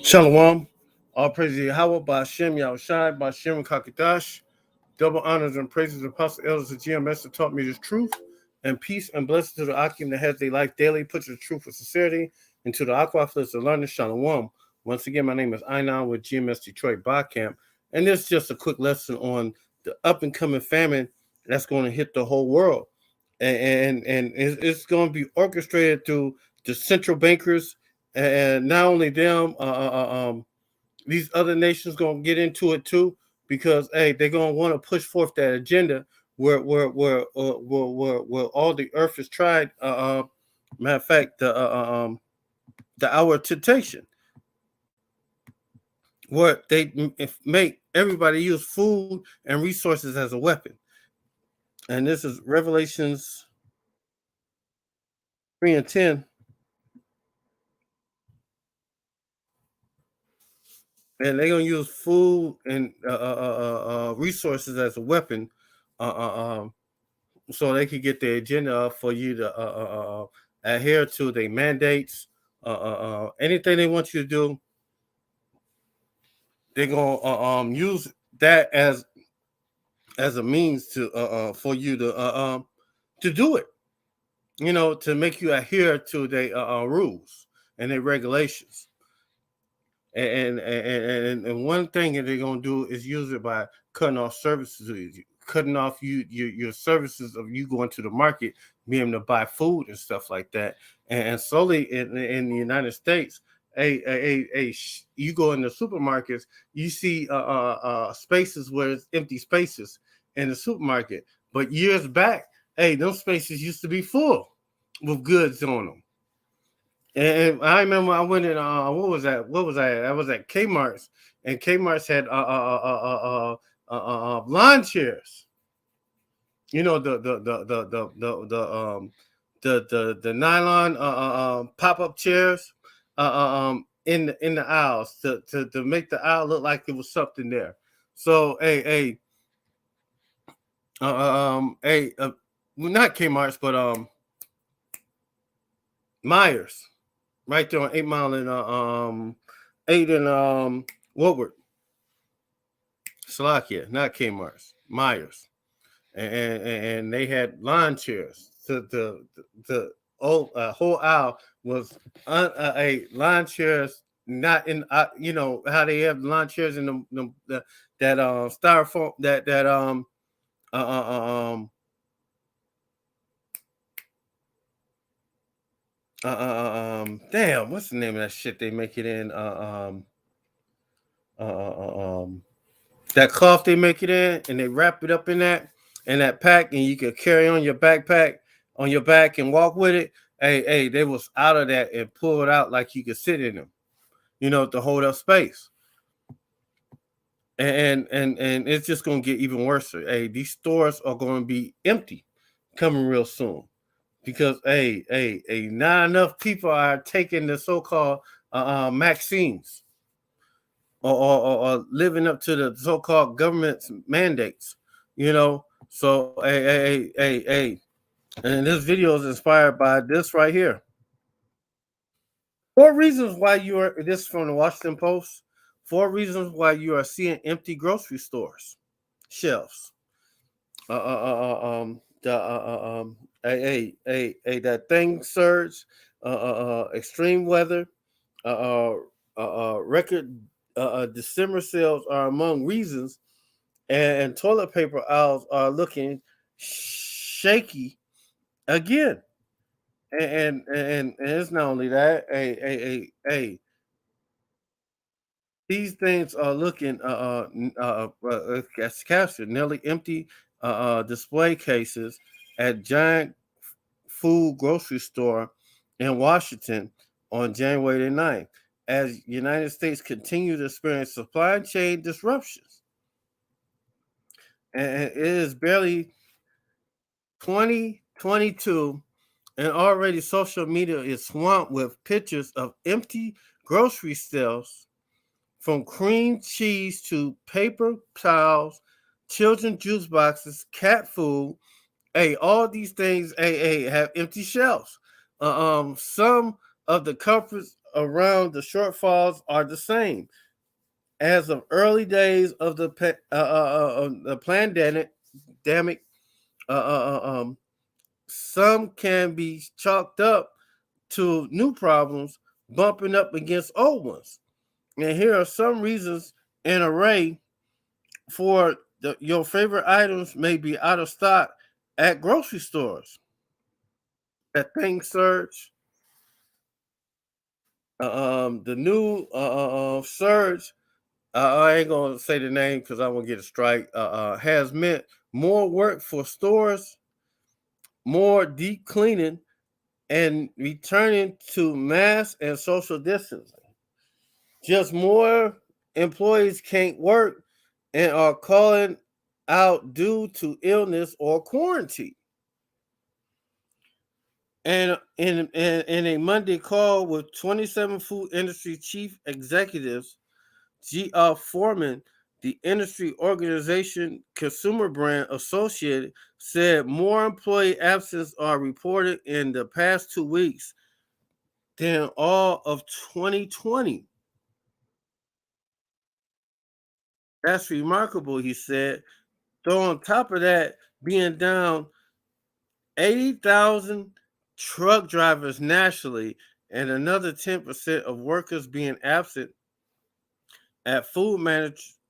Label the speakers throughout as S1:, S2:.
S1: Shalom. All praise to Yahweh by Shem Yahushai by Shem Kakadash. Double honors and praises to Apostle Elders of GMS that taught me this truth. And peace and blessings to the Akim that has their life daily, puts the truth with sincerity, and to the Aquaflits that learn Shalom. Once again, my name is Einan with GMS Detroit Bar Camp. And this is just a quick lesson on the up and coming famine that's going to hit the whole world. And it's going to be orchestrated through the central bankers, and not only them, these other nations gonna get into it too, because hey, they're gonna want to push forth that agenda where all the earth is tried. Matter of fact, the hour of temptation, where they make everybody use food and resources as a weapon, and this is Revelations 3:10. And they're gonna use food and resources as a weapon, uh, uh, um, so they could get the agenda for you to adhere to their mandates. Anything they want you to do, they're gonna use that as a means to for you to do it. You know, to make you adhere to their rules and their regulations. And one thing that they're gonna do is use it by cutting off services, cutting off your services of you going to the market, being able to buy food and stuff like that. And slowly in the United States, you go in the supermarkets, you see spaces where it's empty spaces in the supermarket. But years back, those spaces used to be full with goods on them. And I remember I went in. What was that? What was I? I was at Kmart's, and Kmart's had lawn chairs. You know, the nylon pop up chairs in the aisles to make the aisle look like it was something there. So well, not Kmart's, but Myers, right there on 8 Mile and 8 and Woodward, Slovakia, not Kmart's, Myers, and they had lawn chairs. The whole aisle was a lawn chairs, not in you know how they have lawn chairs in the that styrofoam that uh, uh, um damn, what's the name of that shit they make it in? Uh, uh, um, that cloth they make it in, and they wrap it up in that pack, and you could carry on your backpack on your back and walk with it. They was out of that and pull it out like you could sit in them, you know, to hold up space. And it's just gonna get even worse. Hey, these stores are gonna be empty coming real soon, because not enough people are taking the so-called vaccines, or living up to the so-called government's mandates, you know. So and this video is inspired by this right here. 4 reasons why you are, this is from the Washington Post. 4 reasons why you are seeing empty grocery stores shelves. That thing surge, extreme weather, record December sales are among reasons, and toilet paper aisles are looking shaky again. And it's not only that. These things are looking captured nearly empty display cases at giant food grocery store in Washington on January 9th, as United States continue to experience supply chain disruptions. And it is barely 2022, and already social media is swamped with pictures of empty grocery shelves, from cream cheese to paper towels, children juice boxes, cat food. All these things have empty shelves. Some of the culprits around the shortfalls are the same. As of early days of the pandemic, some can be chalked up to new problems bumping up against old ones. And here are some reasons an array for your favorite items may be out of stock at grocery stores. That thing surge, the new surge. I ain't gonna say the name because I won't get a strike. Has meant more work for stores, more deep cleaning, and returning to mass and social distancing. Just more employees can't work and are calling out due to illness or quarantine. And in a Monday call with 27 food industry chief executives, G.R. Foreman, the industry organization Consumer Brand Associated, said more employee absences are reported in the past 2 weeks than all of 2020. That's remarkable, he said. Though on top of that, being down 80,000 truck drivers nationally and another 10% of workers being absent at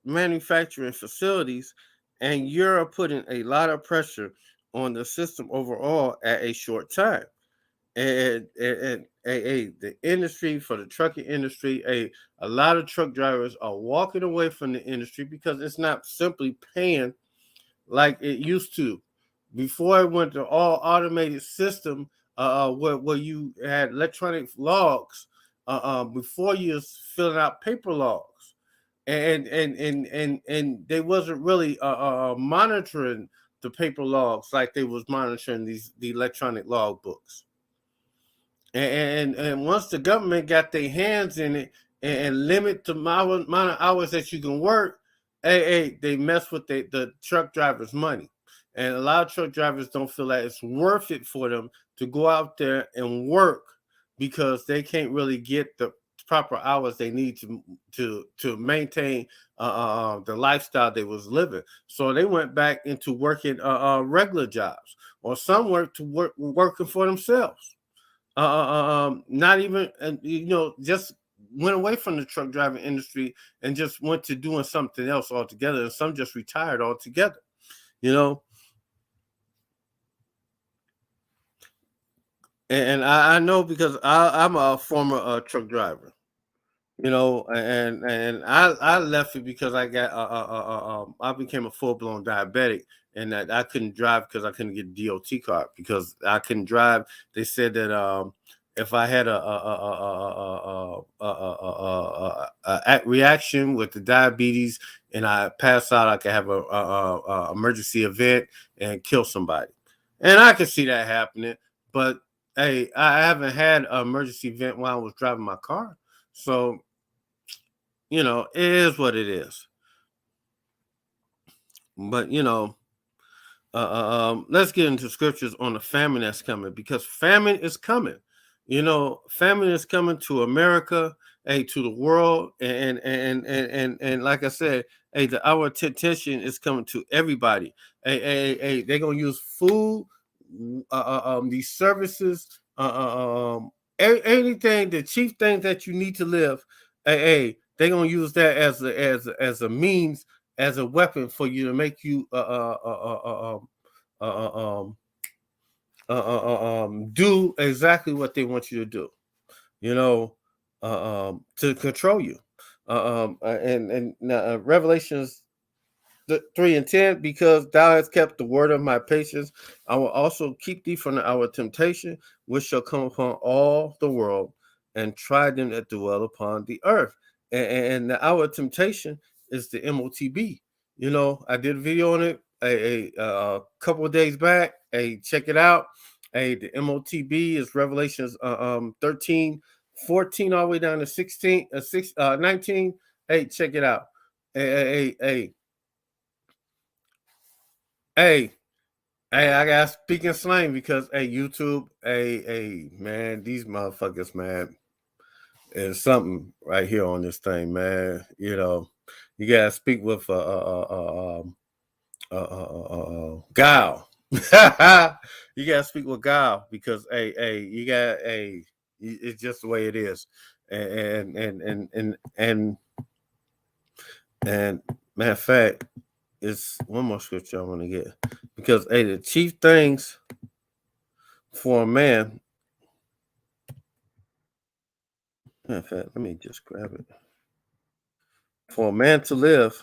S1: manufacturing facilities, and you're putting a lot of pressure on the system overall at a short time. And the industry, for the trucking industry, a lot of truck drivers are walking away from the industry because it's not simply paying like it used to. Before it went to all automated system, where you had electronic logs, before you was filling out paper logs, and they wasn't really monitoring the paper logs like they was monitoring the electronic log books. And once the government got their hands in it and limit the amount of hours that you can work, they mess with the truck drivers' money. And a lot of truck drivers don't feel that it's worth it for them to go out there and work because they can't really get the proper hours they need to maintain the lifestyle they was living. So they went back into working regular jobs, or some working for themselves. Not even, and just went away from the truck driving industry and just went to doing something else altogether. And some just retired altogether. You know, and I know because I'm a former truck driver. And I left it because I got I became a full blown diabetic, and that I couldn't drive because I couldn't get a DOT card because I couldn't drive. They said that if I had a reaction with the diabetes and I pass out, I could have a emergency event and kill somebody, and I could see that happening. But hey, I haven't had an emergency event while I was driving my car, so it is what it is. But let's get into scriptures on the famine that's coming, because famine is coming. Famine is coming to America, to the world, and like I said, our attention is coming to everybody. They're gonna use food, these services, anything, the chief thing that you need to live. They're gonna use that as a means, as a weapon for you to make you do exactly what they want you to do. To control you. Revelations 3:10, because thou hast kept the word of my patience, I will also keep thee from the hour of temptation, which shall come upon all the world, and try them that dwell upon the earth. And the hour of temptation is the MOTB. I did a video on it a couple of days back. Check it out. The MOTB is Revelations 13:14 all the way down to 19. Check it out. Hey, I got speaking slang because YouTube, man, these motherfuckers, man, is something right here on this thing, man. You know, you gotta speak with guile. You gotta speak with guile because you got it's just the way it is, and matter of fact, it's one more scripture I want to get because the chief things for a man. Matter of fact, let me just grab it. For a man to live,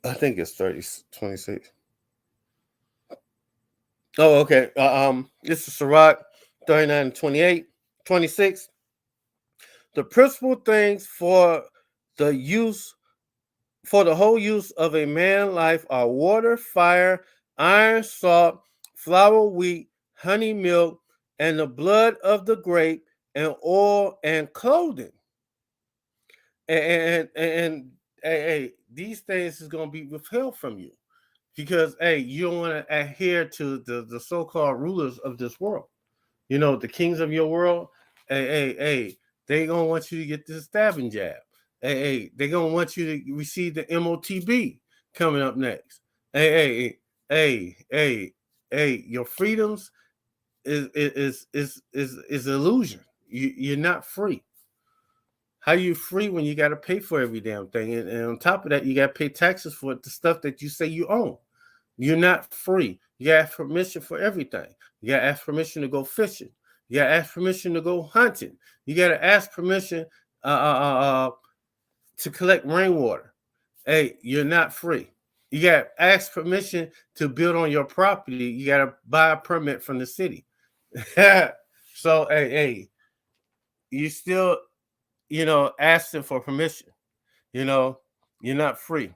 S1: I think it's 26. Oh, okay. This is Sirach 39 and 28, 26. The principal things the use for the whole use of a man life are water, fire, iron, salt, flour, wheat, honey, milk, and the blood of the grape, and oil and clothing. And hey, these things is gonna be withheld from you because you don't want to adhere to the so-called rulers of this world. You know, the kings of your world. They gonna want you to get this stabbing jab. They gonna want you to receive the MOTB coming up next. Your freedoms is illusion. You're not free. How you free when you got to pay for every damn thing, and on top of that, you got to pay taxes for the stuff that you say you own. You're not free. You got to ask permission for everything. You got to ask permission to go fishing. You got to ask permission to go hunting. You got to ask permission to collect rainwater. Hey, you're not free. You got to ask permission to build on your property. You got to buy a permit from the city. So, you still, asking for permission. You're not free.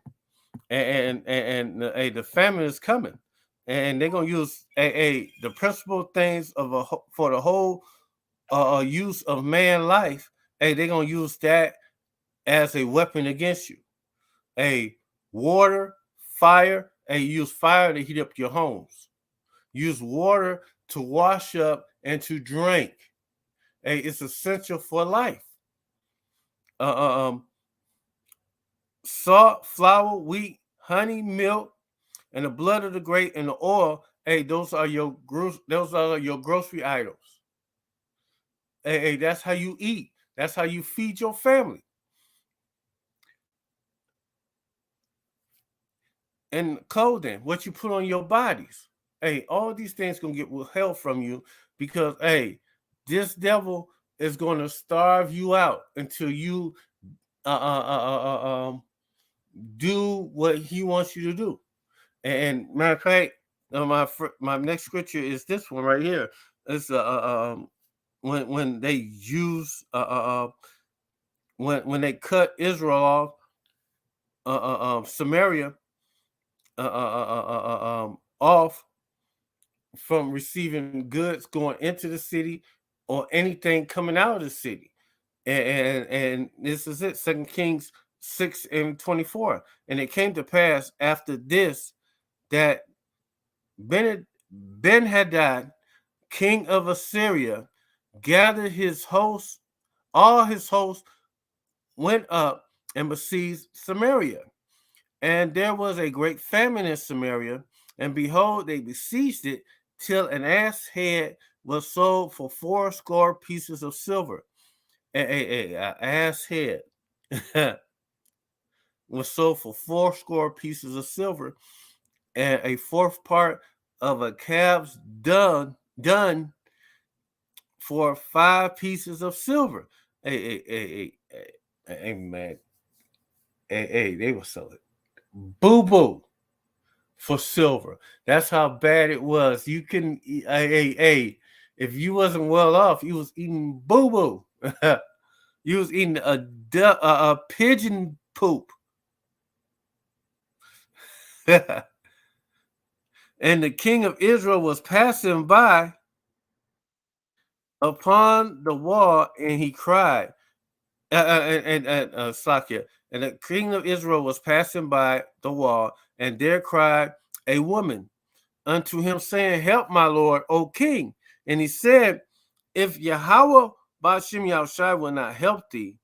S1: And the famine is coming, and they're gonna use the principal things for the whole use of man life. They're gonna use that as a weapon against you. Water, fire. Use fire to heat up your homes. Use water to wash up and to drink. It's essential for life. Salt, flour, wheat, honey, milk, and the blood of the grape and the oil. Those are your grocery items. That's how you eat. That's how you feed your family. And clothing, what you put on your bodies. All these things gonna get withheld from you because this devil is gonna starve you out until you do what he wants you to do. And matter of fact, my next scripture is this one right here. It's when they use when they cut Israel off, Samaria off from receiving goods going into the city or anything coming out of the city. And this is it, 2 Kings 6 and 24. And it came to pass after this that Ben-Hadad, king of Assyria, gathered his hosts, all his hosts went up and besieged Samaria. And there was a great famine in Samaria, and behold, they besieged it till an ass head was sold for 80 pieces of silver. An ass head was sold for 80 pieces of silver, and a fourth part of a calf's done for 5 pieces of silver. Man. They were selling boo-boo for silver. That's how bad it was. You can, if you wasn't well off, you was eating boo-boo. You was eating a pigeon poop. And the king of Israel was passing by upon the wall, and he cried, Slakia, and the king of Israel was passing by the wall, and there cried a woman unto him, saying, Help, my lord, O king. And he said, If Yahweh Ba'ashem Yahushai will not help thee,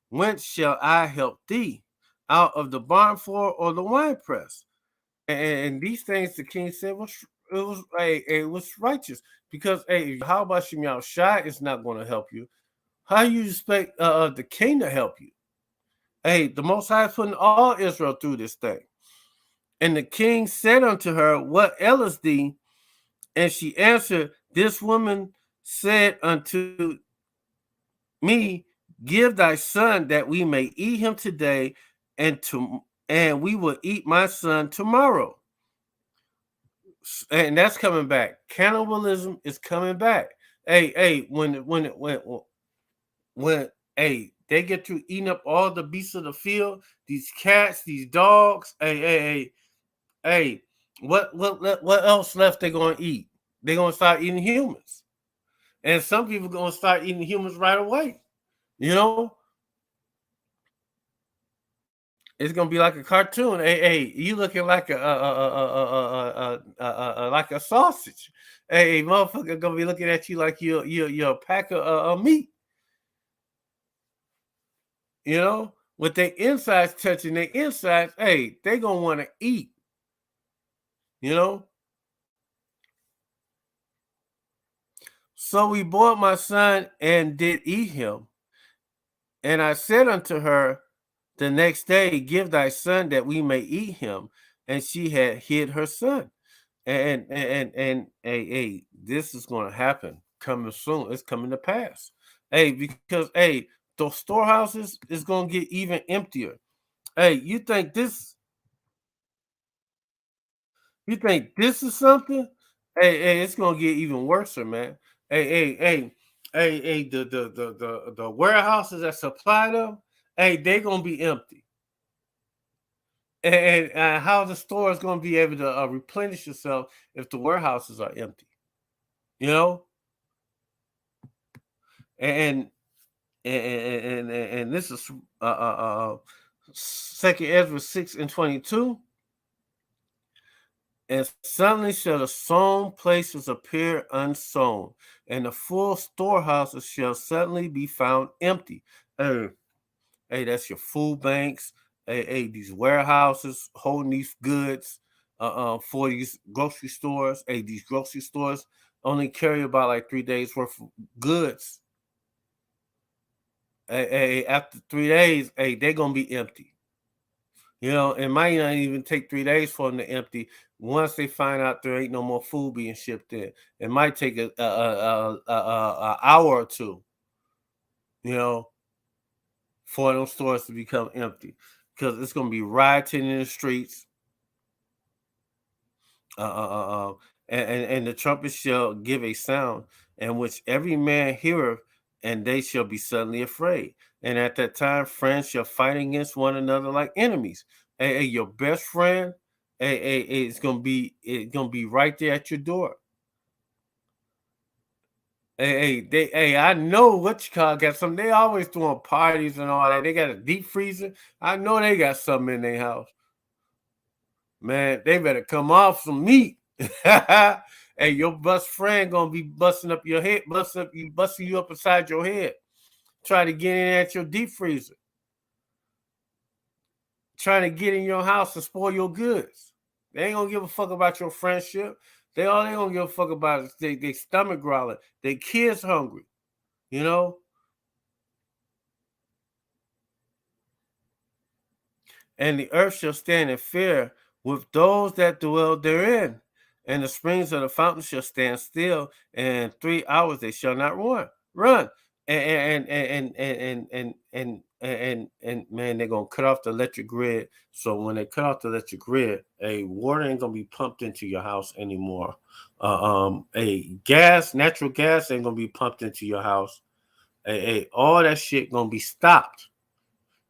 S1: whence shall I help thee? Out of the barn floor or the winepress? And these things the king said it was righteous, because how about Shem Yahushai is not going to help you? How you expect the king to help you? Hey, the Most High is putting all Israel through this thing. And the king said unto her, What aileth thee? And she answered, This woman said unto me, Give thy son that we may eat him today, and we will eat my son tomorrow. And that's coming back. Cannibalism is coming back. When they get to eating up all the beasts of the field, these cats, these dogs. What else left they gonna eat? They're gonna start eating humans, and some people gonna start eating humans right away. You know, it's gonna be like a cartoon. You looking like like a sausage. Motherfucker gonna be looking at you like you're a pack of meat. You know, with their insides touching their insides, they gonna want to eat. You know. So we bought my son and did eat him. And I said unto her the next day, Give thy son that we may eat him. And she had hid her son. And this is going to happen coming soon. It's coming to pass. Because the storehouses is going to get even emptier. You think this is something? It's going to get even worse, man. The warehouses that supply them, they're gonna be empty. And how the store is gonna be able to replenish itself if the warehouses are empty? You know, and this is Second Ezra 6:22. And suddenly shall the sown places appear unsown, and the full storehouses shall suddenly be found empty. That's your food banks. These warehouses holding these goods for these grocery stores. These grocery stores only carry about like 3 days worth of goods. After 3 days, they're gonna be empty. You know, it might not even take 3 days for them to empty. Once they find out there ain't no more food being shipped in, it might take a hour or two. You know, for those stores to become empty, because it's going to be rioting in the streets. And the trumpet shall give a sound, in which every man heareth, and they shall be suddenly afraid. And at that time, friends shall fight against one another like enemies. Your best friend, it's gonna be right there at your door. I know what you call got some. They always throwing parties and all that. They got a deep freezer. I know they got something in their house. Man, they better come off some meat. Hey, your best friend gonna be busting up your head, busting you up inside your head. Try to get in at your deep freezer. Trying to get in your house and spoil your goods. They ain't gonna give a fuck about your friendship. All they gonna give a fuck about is they stomach growling, their kids hungry, you know. And the earth shall stand in fear with those that dwell therein, and the springs of the fountain shall stand still, and 3 hours they shall not run. And man, they're gonna cut off the electric grid. So when they cut off the electric grid, water ain't gonna be pumped into your house anymore. Natural gas ain't gonna be pumped into your house. All that shit gonna be stopped.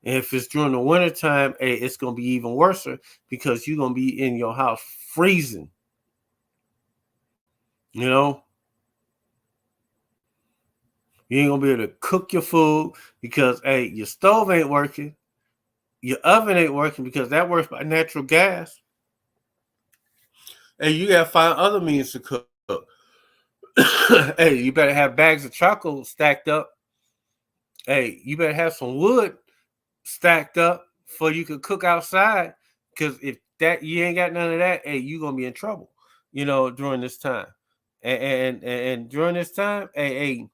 S1: And if it's during the wintertime, it's gonna be even worse, because you're gonna be in your house freezing. You know, you ain't gonna be able to cook your food because hey, your stove ain't working, your oven ain't working because that works by natural gas, and you gotta find other means to cook. Hey, you better have bags of chocolate stacked up. Hey, you better have some wood stacked up for you can cook outside. Because if that you ain't got none of that, hey, you gonna be in trouble. During this time, and during this time, hey,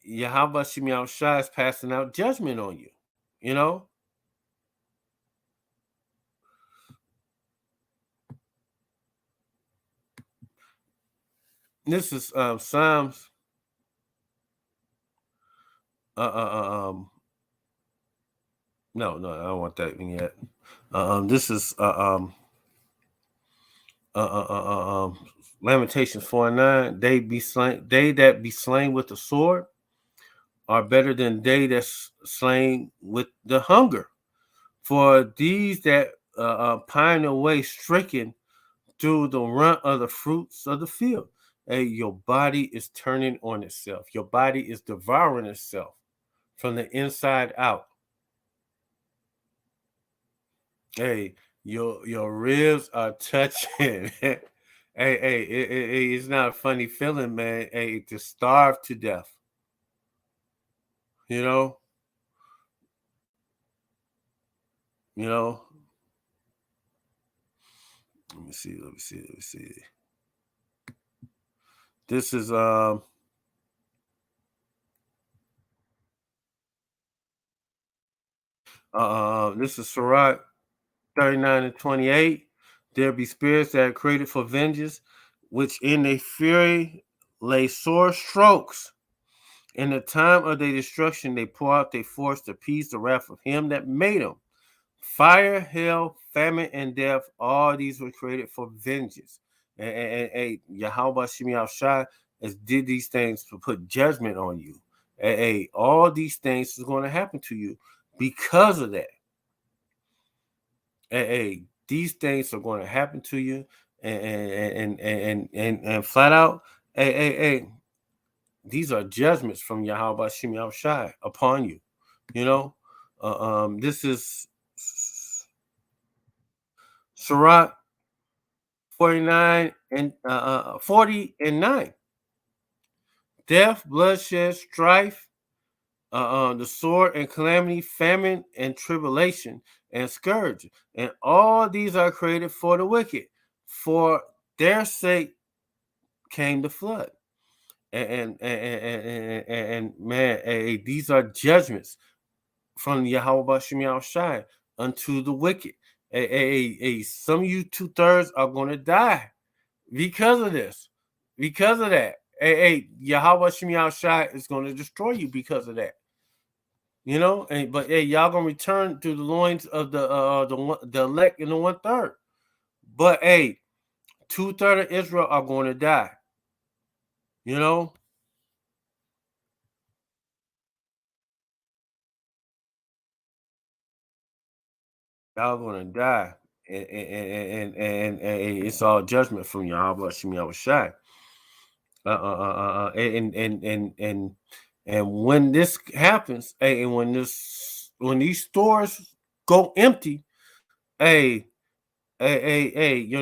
S1: Yahweh Shemi Shai is passing out judgment on you. You know, this is Psalms. No, I don't want that one yet. This is Lamentations 4:9. They that be slain with the sword are better than they that's slain with the hunger. For these that pine away stricken through the runt of the fruits of the field. Hey, your body is turning on itself. Your body is devouring itself from the inside out. Hey, your ribs are touching. It's not a funny feeling, man. Hey, to starve to death. You know, you know. Let me see. This is this is Sirach 39:28. There be spirits that are created for vengeance, which in their fury lay sore strokes. In the time of their destruction, they pour out their force to appease the wrath of him that made them. Fire, hell, famine, and death, all these were created for vengeance. And Yahweh Shemi Shai has did these things to put judgment on you. All these things is going to happen to you because of that. These things are going to happen to you, and flat out, these are judgments from Yahweh Shemi Shai upon you. This is Sirach 49 and 40 and 9. Death, bloodshed, strife, the sword and calamity, famine and tribulation and scourge. And all these are created for the wicked. For their sake came the flood. And man, these are judgments from Yahweh Shemi Shai unto the wicked. Some of you 2/3 are going to die because of this, because of that. Yahweh Shemi Shai is going to destroy you because of that. But y'all gonna return to the loins of the elect in the 1/3. But 2/3 of Israel are going to die. Y'all gonna die, and it's all judgment from Yahweh Shemi Shai. And when this happens, and when these stores go empty, your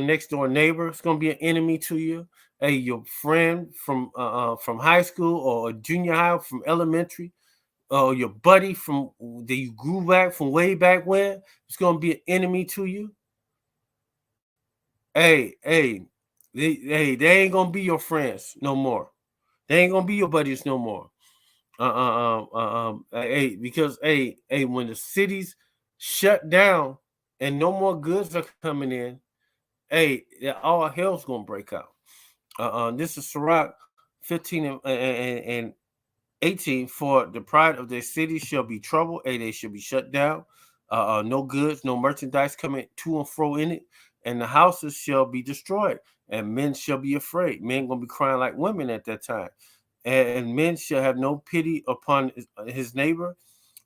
S1: next door neighbor is gonna be an enemy to you. Your friend from high school or junior high, from elementary, or your buddy from that you grew back from way back when, it's gonna be an enemy to you. They ain't gonna be your friends no more. They ain't gonna be your buddies no more. Because when the cities shut down and no more goods are coming in, all hell's gonna break out. This is Sirach 15 and 18. For the pride of their city shall be trouble, they shall be shut down. No goods, no merchandise coming to and fro in it, and the houses shall be destroyed, and men shall be afraid. Men gonna be crying like women at that time, and men shall have no pity upon his neighbor,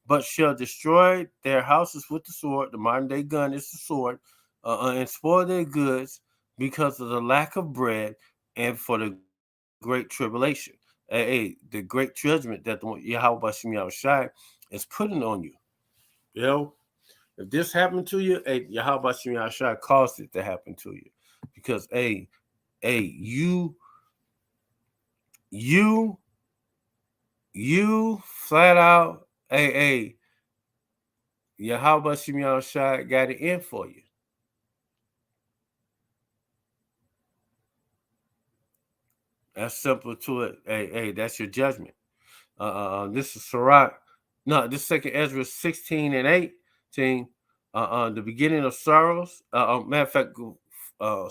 S1: but shall destroy their houses with the sword. The modern day gun is the sword. and spoil their goods because of the lack of bread and for the great tribulation. The great judgment that the Yahweh Bashim Yahushai is putting on you. You know, if this happened to you, Yahweh Bashim Yahushai caused it to happen to you. Because you flat out, Yahweh Bashim Yahushai got it in for you. That's simple to it. That's your judgment. This is Sirach. No, this second Ezra 16 and 18. The beginning of sorrows. Matter of fact,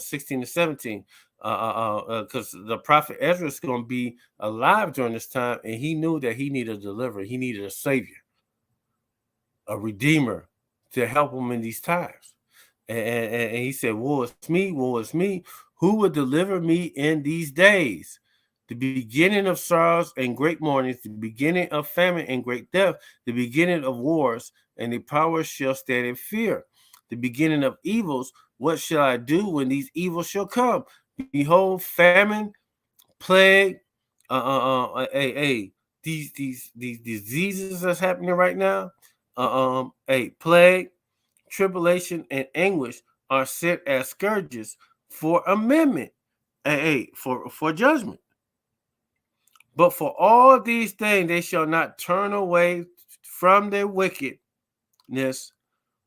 S1: 16 and 17. Because the prophet Ezra is going to be alive during this time, and he knew that he needed a deliverer. He needed a savior, a redeemer to help him in these times. And he said, woe is me, woe is me. Who will deliver me in these days? The beginning of sorrows and great mournings, the beginning of famine and great death, the beginning of wars, and the powers shall stand in fear. The beginning of evils, what shall I do when these evils shall come? Behold, famine, plague, these diseases that's happening right now, plague, tribulation, and anguish are set as scourges for amendment, for judgment. But for all these things they shall not turn away from their wickedness,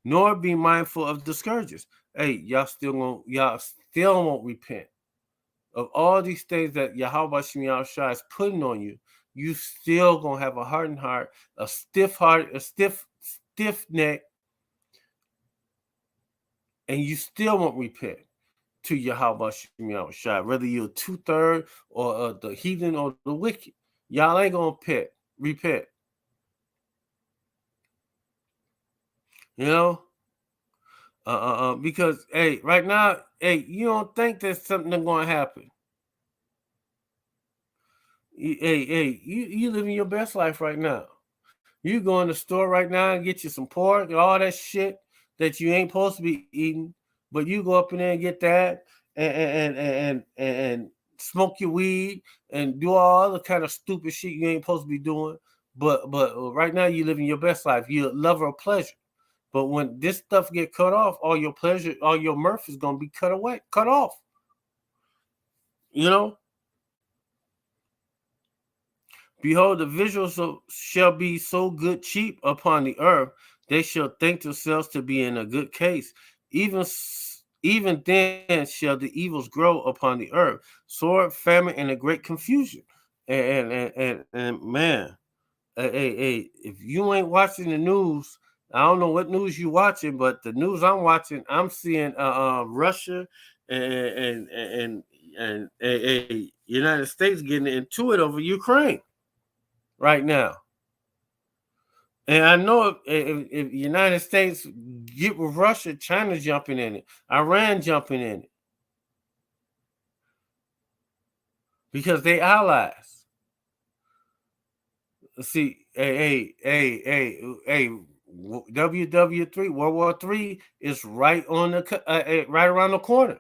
S1: nor be mindful of the scourges. Y'all still won't repent of all these things that Yahweh Shemi Shai is putting on you. You still gonna have a hardened heart, a stiff heart, a stiff neck, and you still won't repent to Yahweh Shemi Shai, whether you're 2/3 or the heathen or the wicked. Y'all ain't gonna repent. You know? Because right now, you don't think there's something gonna happen. You living your best life right now. You go in the store right now and get you some pork and all that shit that you ain't supposed to be eating, but you go up in there and get that and smoke your weed and do all other kind of stupid shit you ain't supposed to be doing. But right now you living your best life. You're a lover of pleasure. But when this stuff get cut off, all your pleasure, all your mirth is gonna be cut off. You know. Behold, the visuals shall be so good cheap upon the earth, they shall think themselves to be in a good case. Even then shall the evils grow upon the earth, sword, famine, and a great confusion. And man, if you ain't watching the news, I don't know what news you watching, but the news I'm watching, I'm seeing Russia and United States getting into it over Ukraine right now. And I know if the United States get with Russia, China jumping in it, Iran jumping in it, because they allies. See, WW3, World War III is right on the right around the corner.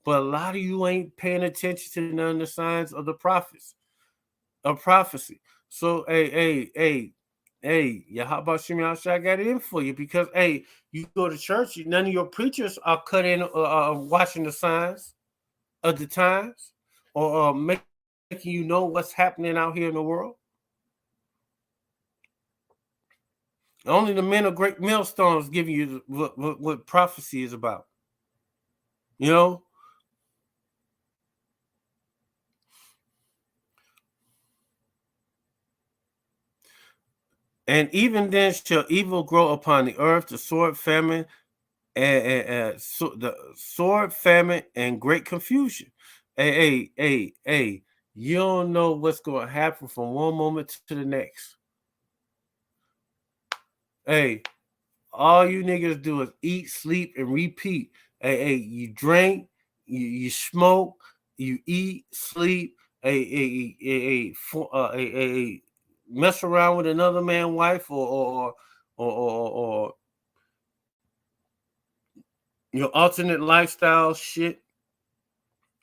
S1: But a lot of you ain't paying attention to none of the signs of the prophets, of prophecy. So, Yahweh Shemi Shai got it in for you because, you go to church, none of your preachers are cut in watching the signs of the times or making you know what's happening out here in the world. Only the men of great millstones giving you what prophecy is about. You know? And even then shall evil grow upon the earth, the sword, famine, the sword, famine, and great confusion. You don't know what's going to happen from one moment to the next. All you niggas do is eat, sleep, and repeat. You drink, you smoke, you eat, sleep, mess around with another man's wife or your alternate lifestyle shit,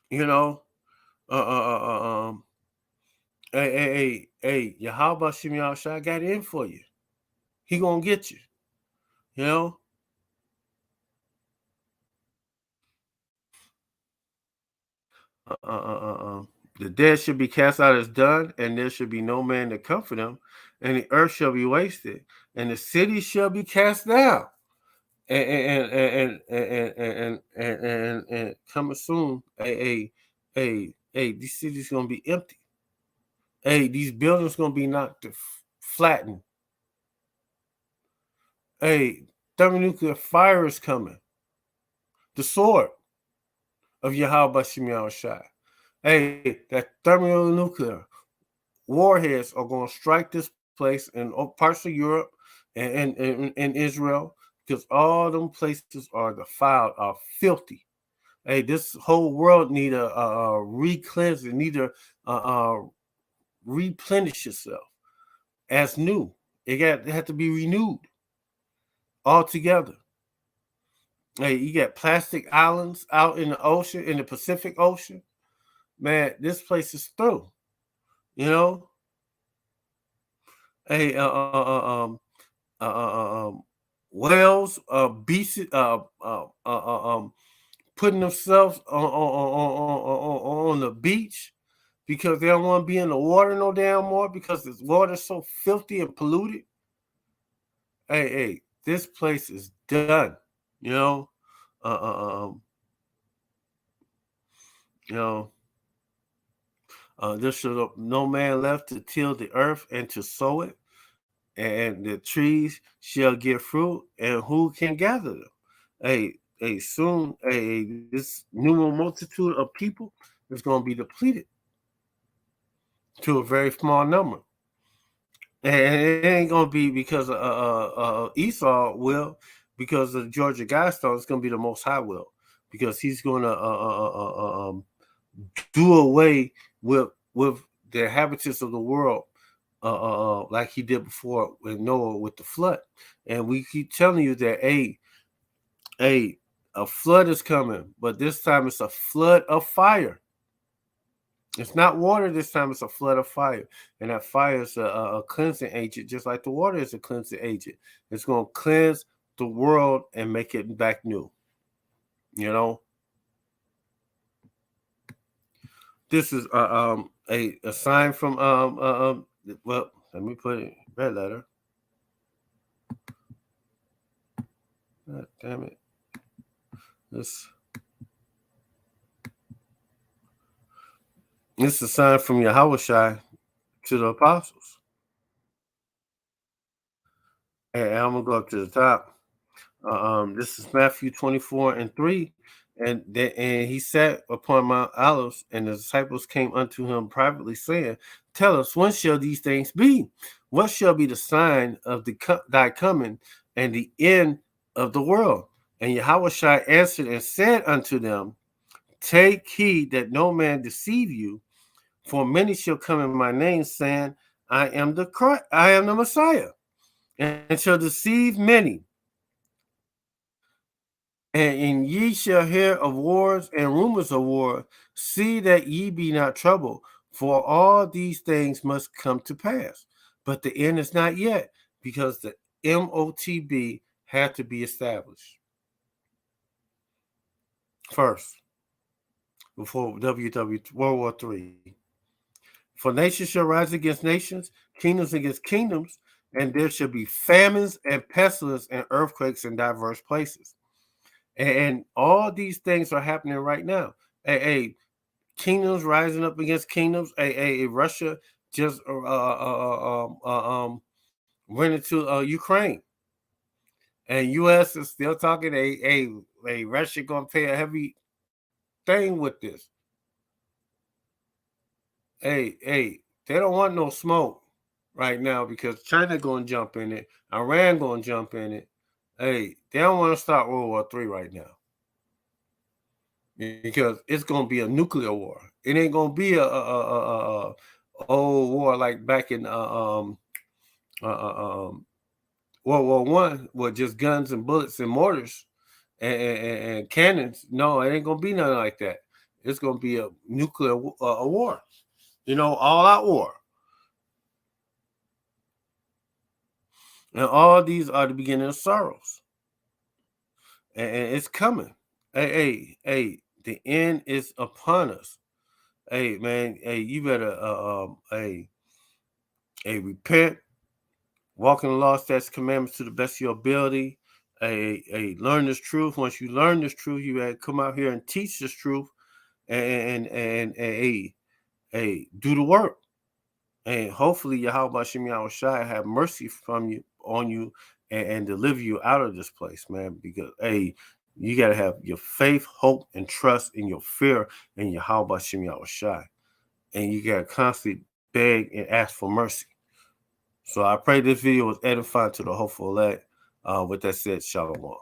S1: you know. Hey, Yahweh Shimmy Shai got in for you. He gonna get you, you know. The dead should be cast out as done, and there should be no man to comfort them, and the earth shall be wasted, and the city shall be cast down, and coming soon. These cities gonna be empty. Hey, these buildings gonna be knocked flattened. Hey, thermonuclear fire is coming. The sword of Yahweh Shemiah Shai. Hey, that thermonuclear warheads are going to strike this place in parts of Europe and Israel, because all them places are defiled, are filthy. Hey, this whole world need a re-cleanse, need to replenish itself as new. It had to be renewed altogether. Hey, you got plastic islands out in the ocean, in the Pacific Ocean. Man, this place is through. You know. Hey, whales, beasts, putting themselves on the beach because they don't want to be in the water no damn more because this water's so filthy and polluted. Hey, this place is done. You know, you know, there should no man left to till the earth and to sow it, and the trees shall give fruit, and who can gather them? Soon, this numerous multitude of people is going to be depleted to a very small number. And it ain't going to be because Esau will, because of Georgia Guidestone, it's going to be the Most High will, because he's going to do away with the inhabitants of the world, like he did before with Noah with the flood. And we keep telling you that a flood is coming, but this time it's a flood of fire. It's not water this time, it's a flood of fire. And that fire is a cleansing agent, just like the water is a cleansing agent. It's going to cleanse the world and make it back new. You know? This is a sign from, well, let me put it red letter. God damn it. This is a sign from Yahweh Shai to the apostles. And I'm going to go up to the top. This is Matthew 24:3. And he sat upon Mount Olives, and the disciples came unto him privately, saying, Tell us, when shall these things be? What shall be the sign of thy coming and the end of the world? And Yahweh Shai answered and said unto them, Take heed that no man deceive you, for many shall come in my name, saying, I am the Christ, I am the Messiah, and shall deceive many. And ye shall hear of wars and rumors of war. See that ye be not troubled, for all these things must come to pass. But the end is not yet, because the MOTB had to be established first, before World War III. For nations shall rise against nations, kingdoms against kingdoms, and there shall be famines and pestilence and earthquakes in diverse places. And all these things are happening right now. Kingdoms rising up against kingdoms. Russia just went into Ukraine, and U.S. is still talking. Russia gonna pay a heavy thing with this. They don't want no smoke right now because China gonna jump in it, Iran gonna jump in it. They don't want to start World War III right now, because it's gonna be a nuclear war. It ain't gonna be a old war like back in World War I with just guns and bullets and mortars and cannons. No, it ain't gonna be nothing like that. It's gonna be a nuclear war, all out war. And all these are the beginning of sorrows. And it's coming. Hey, the end is upon us. Hey, man, hey, you better repent, walk in the law, statutes, commandments to the best of your ability. Learn this truth. Once you learn this truth, you gotta come out here and teach this truth, and do the work. And hopefully Yahweh Shem Shai have mercy on you and deliver you out of this place, man. Because you gotta have your faith, hope, and trust in your fear in Yahweh Shem Shai. And you gotta constantly beg and ask for mercy. So I pray this video was edifying to the hopeful elect. With that said, shalom.